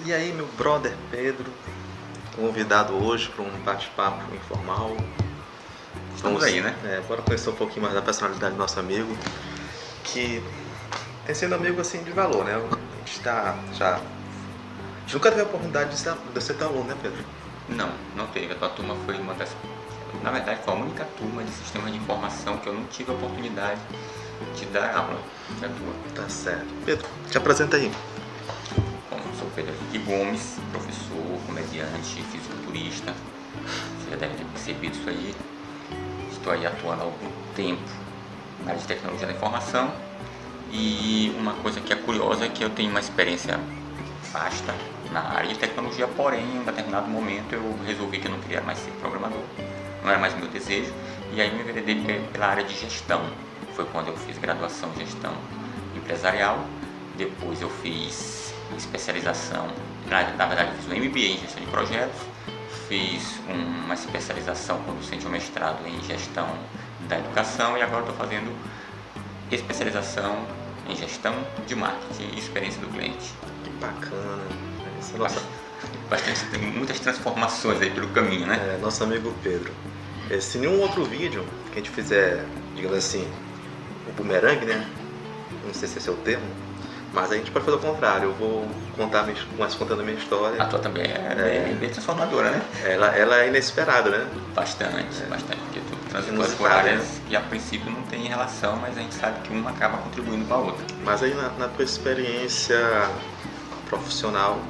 E aí, meu brother Pedro, convidado hoje para um bate-papo informal. Estamos aí, né? Bora conhecer um pouquinho mais da personalidade do nosso amigo, que tem sido amigo assim de valor, né? A gente tá já. A gente nunca teve a oportunidade de ser tão aluno, né, Pedro? Não teve. A tua turma foi uma das. Na verdade, foi a única turma de sistemas de informação que eu não tive a oportunidade de dar aula da tua. Tá certo. Pedro, te apresenta aí. Bom, eu sou Pedro Henrique Gomes, professor, comediante, fisiculturista. Você já deve ter percebido isso aí. Estou aí atuando há algum tempo na área de tecnologia da informação. E uma coisa que é curiosa é que eu tenho uma experiência vasta na área de tecnologia, porém, em um determinado momento eu resolvi que eu não queria mais ser programador, não era mais meu desejo, e aí me enveredei pela área de gestão. Foi quando eu fiz graduação em gestão empresarial, depois eu fiz especialização, na verdade eu fiz um MBA em gestão de projetos, fiz uma especialização conducente ao mestrado em gestão da educação e agora estou fazendo especialização em gestão de marketing e experiência do cliente. Que bacana. Nossa... Tem muitas transformações aí pelo caminho, né? Nosso amigo Pedro. Se nenhum outro vídeo que a gente fizer, digamos assim, o bumerangue, né? Não sei se esse é o termo, mas a gente pode fazer o contrário. Eu vou começar contando a minha história. A tua também é bem transformadora, né? Ela é inesperada, né? Bastante, porque tu transitou por áreas que a princípio não tem relação, mas a gente sabe que uma acaba contribuindo com a outra. Mas aí na tua experiência profissional,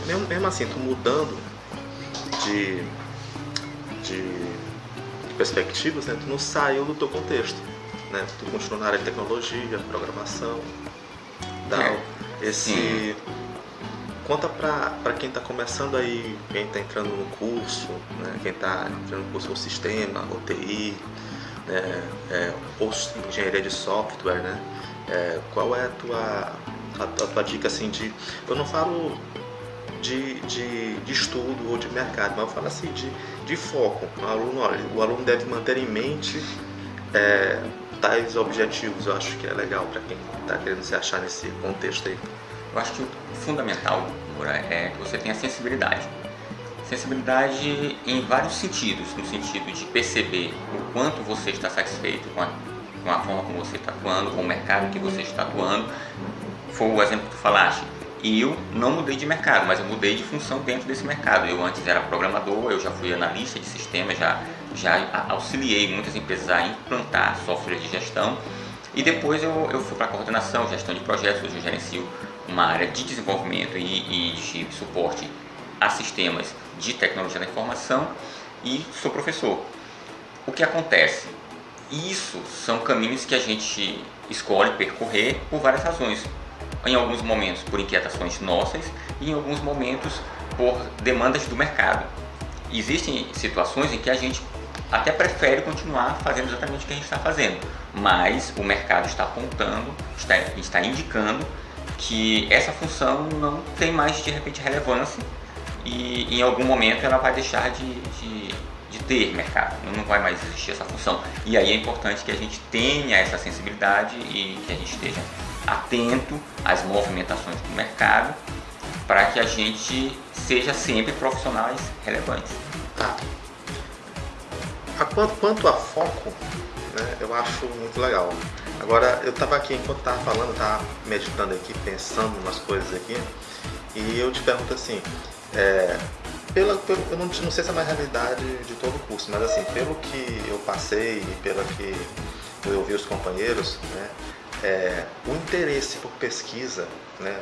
mesmo assim, tu mudando de perspectivas, né? Tu não saiu do teu contexto, né? Tu continuou na área de tecnologia, programação, tal. Sim. Conta pra quem tá começando aí, quem tá entrando no curso, né? Quem tá entrando no curso ou sistema, ou TI, né? Ou engenharia de software, né? Qual é a tua dica assim de... Eu não falo de estudo ou de mercado, mas eu falo assim de foco. O aluno deve manter em mente tais objetivos. Eu acho que é legal para quem está querendo se achar nesse contexto aí. Eu acho que o fundamental, Moura, é que você tenha sensibilidade. Sensibilidade em vários sentidos, no sentido de perceber o quanto você está satisfeito com a forma como você está atuando, com o mercado que você está atuando. Foi o exemplo que tu falaste. E eu não mudei de mercado, mas eu mudei de função dentro desse mercado. Eu antes era programador, eu já fui analista de sistemas, já auxiliei muitas empresas a implantar software de gestão. E depois eu fui para a coordenação, gestão de projetos. Hoje eu gerencio uma área de desenvolvimento e de suporte a sistemas de tecnologia da informação e sou professor. O que acontece? Isso são caminhos que a gente escolhe percorrer por várias razões. Em alguns momentos por inquietações nossas e em alguns momentos por demandas do mercado. Existem situações em que a gente até prefere continuar fazendo exatamente o que a gente está fazendo, mas o mercado está apontando, está indicando que essa função não tem mais de repente relevância e em algum momento ela vai deixar de ter mercado, não vai mais existir essa função. E aí é importante que a gente tenha essa sensibilidade e que a gente esteja atento às movimentações do mercado para que a gente seja sempre profissionais relevantes. Tá. Quanto a foco, né, eu acho muito legal. Agora, eu estava aqui, enquanto estava falando, estava meditando aqui, pensando umas coisas aqui, e eu te pergunto assim, eu não sei se é uma realidade de todo o curso, mas assim, pelo que eu passei e pelo que eu ouvi os companheiros, né, o interesse por pesquisa, né,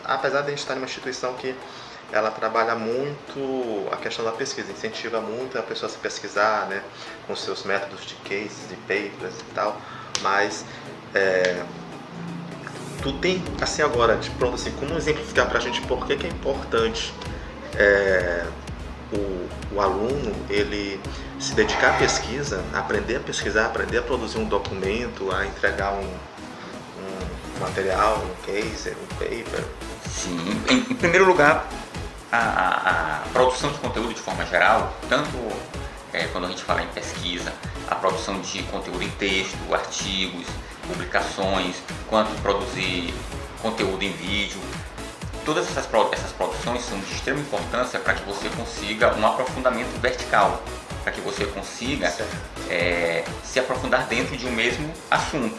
apesar de a gente estar em uma instituição que ela trabalha muito a questão da pesquisa, incentiva muito a pessoa a se pesquisar, né, com seus métodos de cases, de papers e tal, mas tu tem, assim agora, de pronto, assim, como exemplificar pra gente por que é importante o aluno ele se dedicar à pesquisa, aprender a pesquisar, aprender a produzir um documento, a entregar um material, um case, um paper? Sim, em primeiro lugar, a produção de conteúdo de forma geral, tanto quando a gente fala em pesquisa, a produção de conteúdo em texto, artigos, publicações, quanto produzir conteúdo em vídeo, todas essas produções são de extrema importância para que você consiga um aprofundamento vertical, para que você consiga se aprofundar dentro de um mesmo assunto.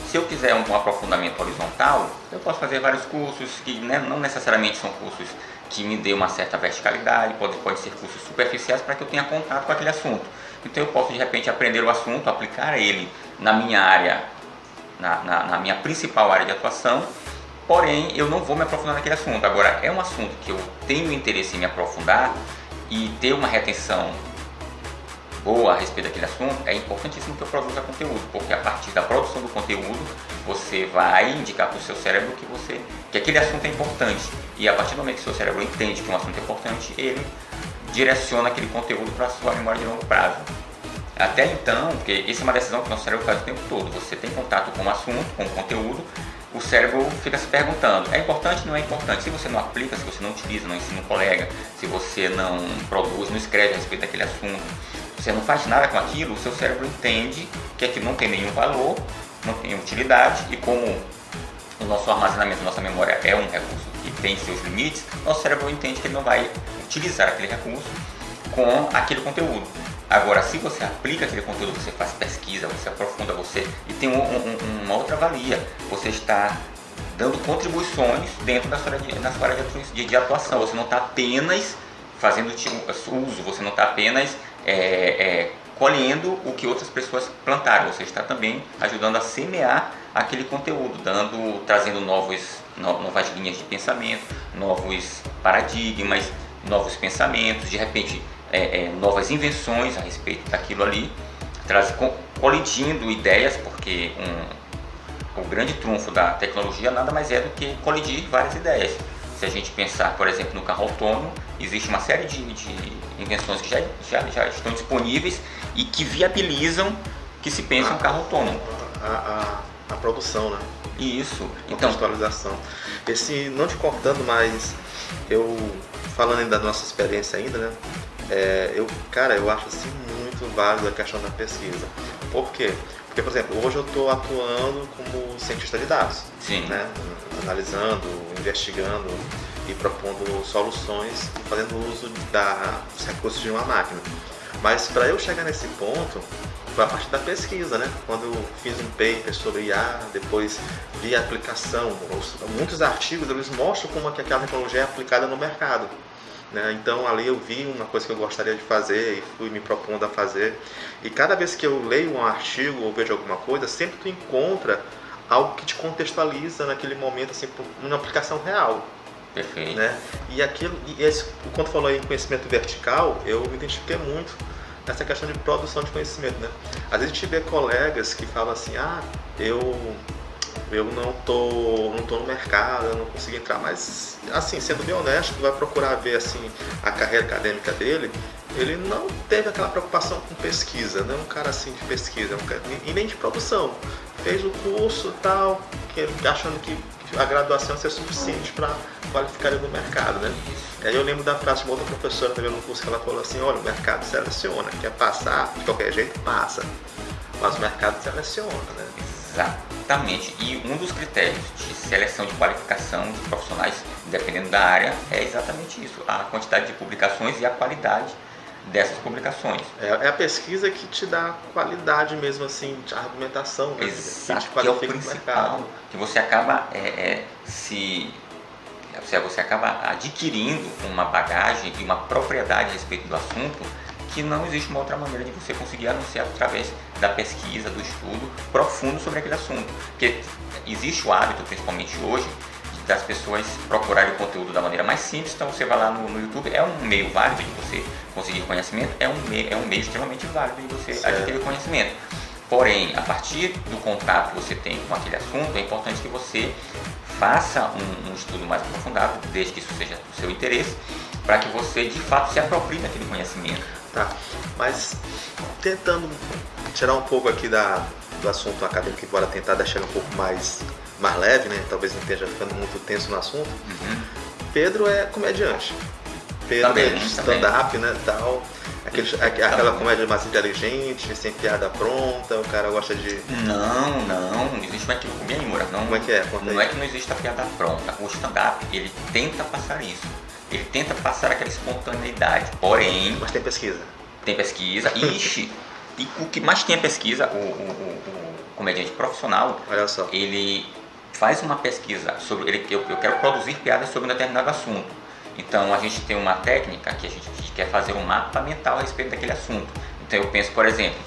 Se eu quiser um aprofundamento horizontal, eu posso fazer vários cursos que não necessariamente são cursos que me dê uma certa verticalidade, pode ser cursos superficiais para que eu tenha contato com aquele assunto. Então eu posso de repente aprender o assunto, aplicar ele na minha área, na minha principal área de atuação, porém eu não vou me aprofundar naquele assunto. Agora, é um assunto que eu tenho interesse em me aprofundar e ter uma retenção boa a respeito daquele assunto, é importantíssimo que eu produza conteúdo, porque a partir da produção do conteúdo você vai indicar para o seu cérebro que aquele assunto é importante, e a partir do momento que o seu cérebro entende que um assunto é importante, ele direciona aquele conteúdo para a sua memória de longo prazo. Até então, porque isso é uma decisão que o nosso cérebro faz o tempo todo, você tem contato com o assunto, com o conteúdo, o cérebro fica se perguntando, é importante ou não é importante? Se você não aplica, se você não utiliza, não ensina um colega, se você não produz, não escreve a respeito daquele assunto, você não faz nada com aquilo, o seu cérebro entende que aquilo não tem nenhum valor, não tem utilidade, e como o nosso armazenamento, nossa memória é um recurso que tem seus limites, nosso cérebro entende que ele não vai utilizar aquele recurso com aquele conteúdo. Agora, se você aplica aquele conteúdo, você faz pesquisa, você aprofunda, e tem uma outra valia, você está dando contribuições dentro da sua área de atuação, você não está apenas fazendo uso, você não está apenas colhendo o que outras pessoas plantaram, você está também ajudando a semear aquele conteúdo, trazendo novas linhas de pensamento, novos paradigmas, novos pensamentos, de repente novas invenções a respeito daquilo ali, colidindo ideias, porque o grande trunfo da tecnologia nada mais é do que colidir várias ideias. Se a gente pensar, por exemplo, no carro autônomo, existe uma série de invenções que já estão disponíveis e que viabilizam que se pense um carro autônomo. A produção, né? Isso. Então, contextualização. Não te cortando, mas eu falando ainda da nossa experiência ainda, né? Eu acho assim muito válido a questão da pesquisa. Por quê? Porque, por exemplo, hoje eu estou atuando como cientista de dados, né? Analisando, investigando e propondo soluções, fazendo uso dos recursos de uma máquina. Mas para eu chegar nesse ponto, foi a partir da pesquisa, né? Quando eu fiz um paper sobre IA, depois vi a aplicação, muitos artigos eles mostram como que aquela tecnologia é aplicada no mercado. Então ali eu vi uma coisa que eu gostaria de fazer e fui me propondo a fazer, e cada vez que eu leio um artigo ou vejo alguma coisa, sempre tu encontra algo que te contextualiza naquele momento, assim, uma aplicação real. Perfeito. Quando falou em conhecimento vertical, eu me identifiquei muito nessa questão de produção de conhecimento, né? Às vezes a gente vê colegas que falam assim, eu não tô no mercado, eu não consigo entrar, mas assim, sendo bem honesto, tu vai procurar ver assim a carreira acadêmica dele, ele não teve aquela preocupação com pesquisa, não é um cara assim de pesquisa, e nem de produção, fez o curso e tal, achando que a graduação ia ser suficiente para qualificar ele no mercado, né? E aí eu lembro da frase de uma outra professora também no curso que ela falou assim, olha, o mercado seleciona, quer passar, de qualquer jeito passa, mas o mercado seleciona, né? Exatamente, e um dos critérios de seleção de qualificação de profissionais, dependendo da área, é exatamente isso, a quantidade de publicações e a qualidade dessas publicações. É a pesquisa que te dá qualidade mesmo, assim, de argumentação, né? Exato, que é o principal, que você acaba você acaba adquirindo uma bagagem e uma propriedade a respeito do assunto que não existe uma outra maneira de você conseguir anunciar através da pesquisa, do estudo profundo sobre aquele assunto. Porque existe o hábito, principalmente hoje, das pessoas procurarem o conteúdo da maneira mais simples. Então você vai lá no YouTube, é um meio válido de você conseguir conhecimento, é um meio extremamente válido de você adquirir conhecimento. Porém, a partir do contato que você tem com aquele assunto, é importante que você faça um estudo mais aprofundado, desde que isso seja do seu interesse, para que você de fato se aproprie daquele conhecimento. Tá, mas tentando tirar um pouco aqui do assunto acadêmico, embora tentar deixar ele um pouco mais leve, né? Talvez não esteja ficando muito tenso no assunto. Pedro é comediante. Pedro também, é stand-up, né, tal. Aquela comédia mais inteligente, sem piada pronta, o cara gosta de... Não existe uma equivocomia aí, Moura. Como é que é? Não é que não existe a piada pronta. O stand-up, ele tenta passar isso. Ele tenta passar aquela espontaneidade, porém... Mas tem pesquisa. Tem pesquisa. Ixi! E o que mais tem é pesquisa, o comediante profissional, olha só, ele faz uma pesquisa sobre... Eu quero produzir piadas sobre um determinado assunto. Então, a gente tem uma técnica que a gente quer fazer um mapa mental a respeito daquele assunto. Então, eu penso, por exemplo,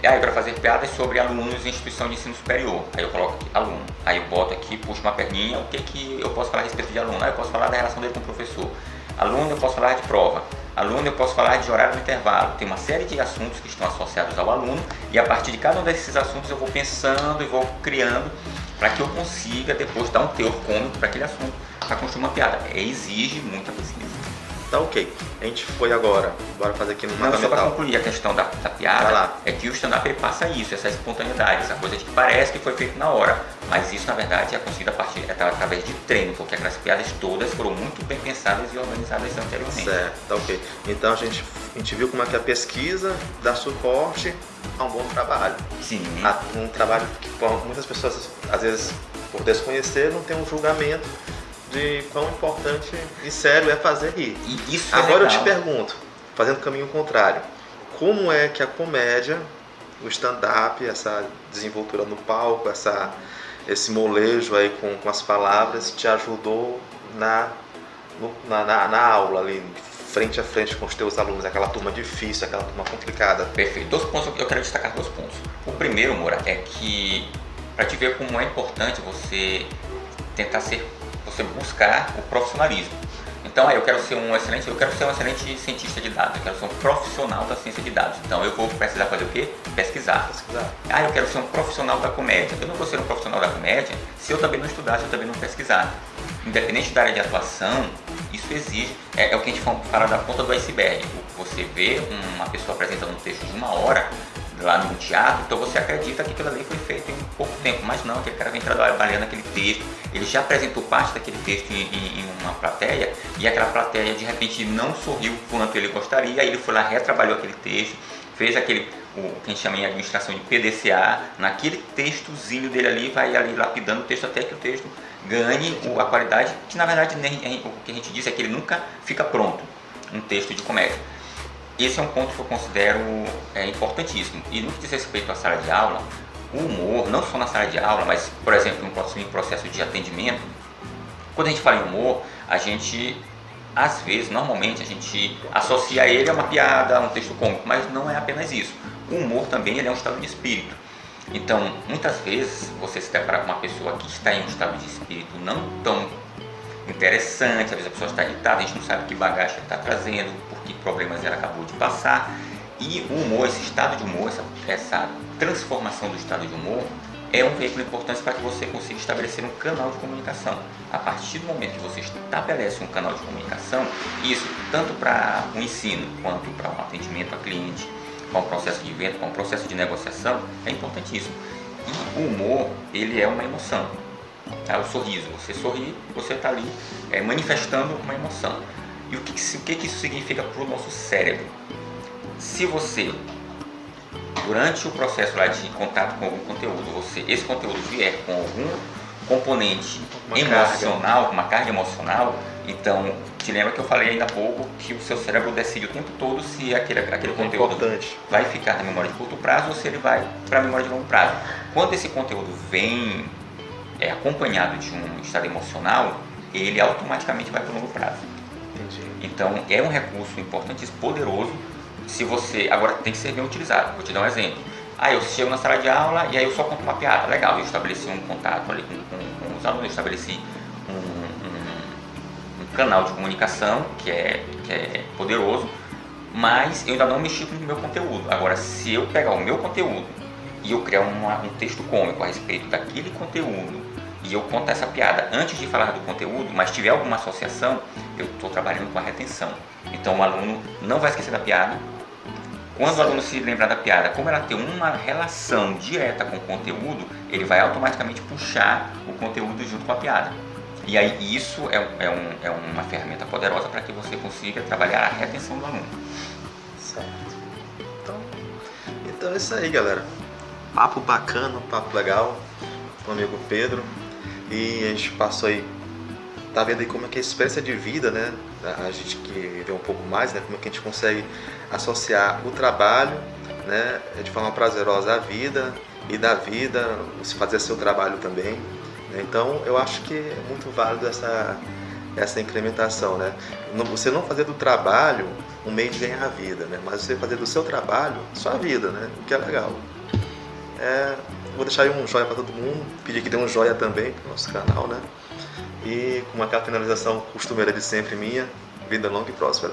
eu quero fazer piadas sobre alunos em instituição de ensino superior. Aí eu coloco aqui, aluno. Aí eu boto aqui, puxo uma perninha, o que eu posso falar a respeito de aluno? Aí eu posso falar da relação dele com o professor. Aluno, eu posso falar de prova. Aluno, eu posso falar de horário no intervalo. Tem uma série de assuntos que estão associados ao aluno e a partir de cada um desses assuntos eu vou pensando e vou criando para que eu consiga depois dar um teor cômico para aquele assunto, para construir uma piada. Exige muita pesquisa. Tá, ok. A gente foi agora, bora fazer aqui no mapa mental. Só para concluir a questão da piada, é que o stand-up ele passa isso, essa espontaneidade, essa coisa de que parece que foi feito na hora, mas isso na verdade é conseguido através de treino, porque aquelas piadas todas foram muito bem pensadas e organizadas anteriormente. Certo, tá, ok. Então a gente viu como é que a pesquisa dá suporte a um bom trabalho. Sim. Um trabalho que muitas pessoas, às vezes, por desconhecer, não tem um julgamento de quão importante e sério é fazer rir. E isso agora eu te pergunto, fazendo o caminho contrário, como é que a comédia, o stand-up, essa desenvoltura no palco, esse molejo aí com as palavras te ajudou na aula ali, frente a frente com os teus alunos, aquela turma difícil, aquela turma complicada? Perfeito. Eu quero destacar 2 pontos. O primeiro, Moura, é que para te ver como é importante você buscar o profissionalismo. Então, eu quero ser um excelente cientista de dados, eu quero ser um profissional da ciência de dados. Então, eu vou precisar fazer o quê? Pesquisar. Eu quero ser um profissional da comédia. Eu não vou ser um profissional da comédia se eu também não estudar, se eu também não pesquisar. Independente da área de atuação, isso exige, é o que a gente fala da ponta do iceberg. Você vê uma pessoa apresentando um texto de 1 hora, lá no teatro, então você acredita que aquilo ali foi feito em pouco tempo, mas não, aquele cara vem trabalhando naquele texto, ele já apresentou parte daquele texto em uma plateia e aquela plateia de repente não sorriu quanto ele gostaria, aí ele foi lá, retrabalhou aquele texto, fez o que a gente chama em administração de PDCA, naquele textozinho dele ali, vai ali lapidando o texto até que o texto ganhe a qualidade, que na verdade o que a gente diz é que ele nunca fica pronto, um texto de comédia. Esse é um ponto que eu considero importantíssimo. E no que diz respeito à sala de aula, o humor, não só na sala de aula, mas, por exemplo, em processo de atendimento, quando a gente fala em humor, a gente, às vezes, normalmente, a gente associa ele a uma piada, a um texto cômico, mas não é apenas isso. O humor também ele é um estado de espírito. Então, muitas vezes, você se depara com uma pessoa que está em um estado de espírito não tão interessante, às vezes a pessoa está irritada, a gente não sabe que bagagem está trazendo, por que problemas ela acabou de passar. E o humor, esse estado de humor, essa transformação do estado de humor é um veículo importante para que você consiga estabelecer um canal de comunicação. A partir do momento que você estabelece um canal de comunicação, isso tanto para o ensino quanto para um atendimento a cliente, para um processo de venda, para um processo de negociação, é importantíssimo. E o humor, ele é uma emoção. O sorriso, você sorri, você está ali manifestando uma emoção. E o que isso significa para o nosso cérebro? Se você, durante o processo lá de contato com algum conteúdo, esse conteúdo vier com algum componente emocional, uma carga emocional, então, te lembra que eu falei ainda há pouco que o seu cérebro decide o tempo todo se aquele conteúdo vai ficar na memória de curto prazo ou se ele vai para a memória de longo prazo. Quando esse conteúdo vem acompanhado de um estado emocional, ele automaticamente vai para o longo prazo. Entendi. Então, é um recurso importante, poderoso, se você... Agora, tem que ser bem utilizado. Vou te dar um exemplo. Eu chego na sala de aula e aí eu só conto uma piada. Legal, eu estabeleci um contato ali com os alunos, eu estabeleci um canal de comunicação que é poderoso, mas eu ainda não mexi com o meu conteúdo. Agora, se eu pegar o meu conteúdo e eu criar um texto cômico a respeito daquele conteúdo e eu contar essa piada antes de falar do conteúdo, mas tiver alguma associação, eu estou trabalhando com a retenção. Então o aluno não vai esquecer da piada. Quando o aluno se lembrar da piada, como ela tem uma relação direta com o conteúdo, ele vai automaticamente puxar o conteúdo junto com a piada. E aí isso é uma ferramenta poderosa para que você consiga trabalhar a retenção do aluno. Certo. Então é isso aí, galera. Papo bacana, papo legal com o amigo Pedro. E a gente passou aí, tá vendo aí como é que é a experiência de vida, né? A gente que viveu um pouco mais, né? Como é que a gente consegue associar o trabalho, né, de forma prazerosa à vida, e da vida se fazer seu trabalho também. Então eu acho que é muito válido essa incrementação, né? Você não fazer do trabalho um meio de ganhar a vida, né? Mas você fazer do seu trabalho sua vida, né? O que é legal. Vou deixar aí um joinha para todo mundo, pedir que dê um joinha também pro nosso canal, né? E com aquela finalização costumeira de sempre minha, vida longa e próspera.